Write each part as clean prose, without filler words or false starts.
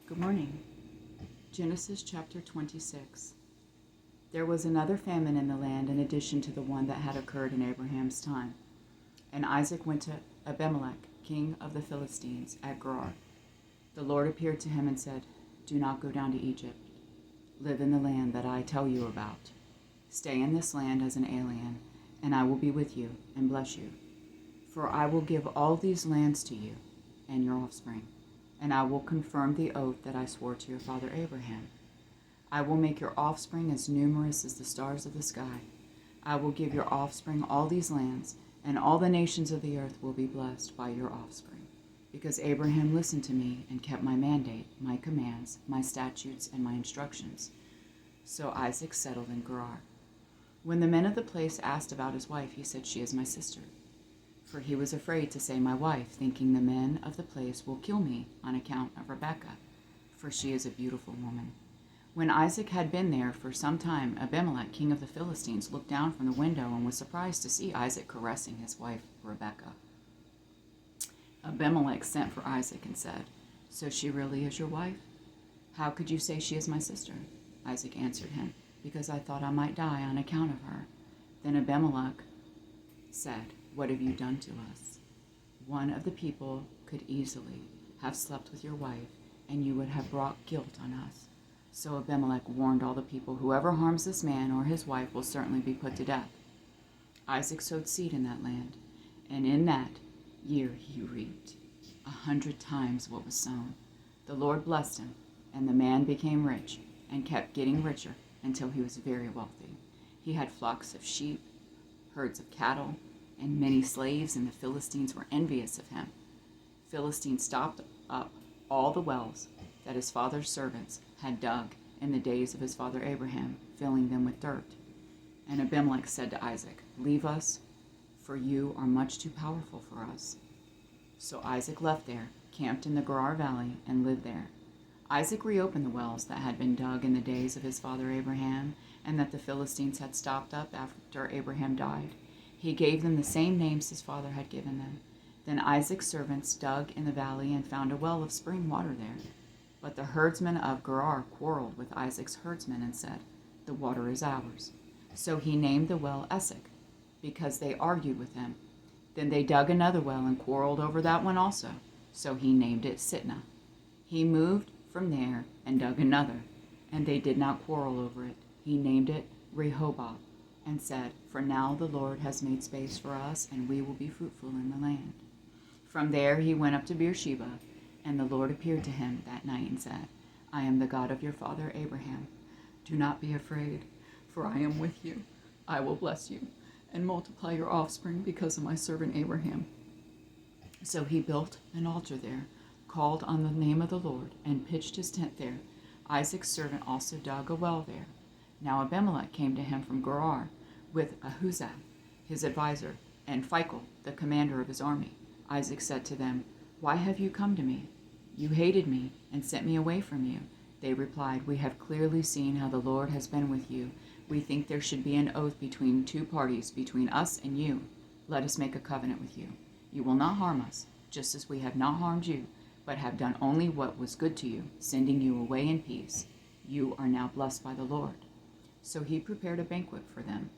Good morning. Genesis chapter 26. There was another famine in the land in addition to the one that had occurred in Abraham's time. And Isaac went to Abimelech, king of the Philistines, at Gerar. The Lord appeared to him and said, "Do not go down to Egypt. Live in the land that I tell you about. Stay in this land as an alien, and I will be with you and bless you. For I will give all these lands to you and your offspring, and I will confirm the oath that I swore to your father Abraham. I will make your offspring as numerous as the stars of the sky. I will give your offspring all these lands, and all the nations of the earth will be blessed by your offspring, because Abraham listened to me and kept my mandate, my commands, my statutes, and my instructions." So Isaac settled in Gerar. When the men of the place asked about his wife, he said, "She is my sister." For he was afraid to say my wife, thinking the men of the place will kill me on account of Rebekah, for she is a beautiful woman. When Isaac had been there for some time, Abimelech, king of the Philistines, looked down from the window and was surprised to see Isaac caressing his wife Rebekah. Abimelech sent for Isaac and said, "So she really is your wife? How could you say she is my sister?" Isaac answered him, "Because I thought I might die on account of her." Then Abimelech said, "What have you done to us? One of the people could easily have slept with your wife, and you would have brought guilt on us." So Abimelech warned all the people, "Whoever harms this man or his wife will certainly be put to death." Isaac sowed seed in that land, and in that year he reaped 100 times what was sown. The Lord blessed him, and the man became rich and kept getting richer until he was very wealthy. He had flocks of sheep, herds of cattle, and many slaves, and the Philistines were envious of him. Philistines stopped up all the wells that his father's servants had dug in the days of his father Abraham, filling them with dirt. And Abimelech said to Isaac, "Leave us, for you are much too powerful for us." So Isaac left there, camped in the Gerar valley, and lived there. Isaac reopened the wells that had been dug in the days of his father Abraham, and that the Philistines had stopped up after Abraham died. He gave them the same names his father had given them. Then Isaac's servants dug in the valley and found a well of spring water there. But the herdsmen of Gerar quarreled with Isaac's herdsmen and said, "The water is ours." So he named the well Esek, because they argued with him. Then they dug another well and quarreled over that one also. So he named it Sitnah. He moved from there and dug another, and they did not quarrel over it. He named it Rehoboth, and said, "For now the Lord has made space for us, and we will be fruitful in the land." From there he went up to Beersheba, and the Lord appeared to him that night and said, "I am the God of your father Abraham. Do not be afraid, for I am with you. I will bless you and multiply your offspring because of my servant Abraham." So he built an altar there, called on the name of the Lord, and pitched his tent there. Isaac's servant also dug a well there. Now Abimelech came to him from Gerar with Ahuzzath, his advisor, and Phicol, the commander of his army. Isaac said to them, "Why have you come to me? You hated me and sent me away from you." They replied, "We have clearly seen how the Lord has been with you. We think there should be an oath between two parties, between us and you. Let us make a covenant with you. You will not harm us, just as we have not harmed you, but have done only what was good to you, sending you away in peace. You are now blessed by the Lord." So he prepared a banquet for them,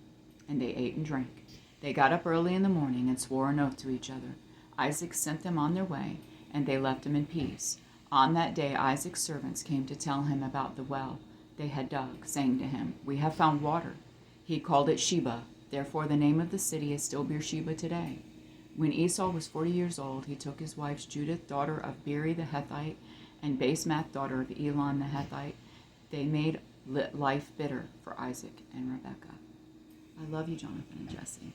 and they ate and drank. They got up early in the morning and swore an oath to each other. Isaac sent them on their way, and they left him in peace. On that day Isaac's servants came to tell him about the well they had dug, saying to him, "We have found water." He called it Sheba. Therefore the name of the city is still Beersheba today. When Esau was 40 years old, he took his wife Judith, daughter of Beeri the Hethite, and Basemath, daughter of Elon the Hethite. They made life bitter for Isaac and Rebekah. I love you, Jonathan and Jessie.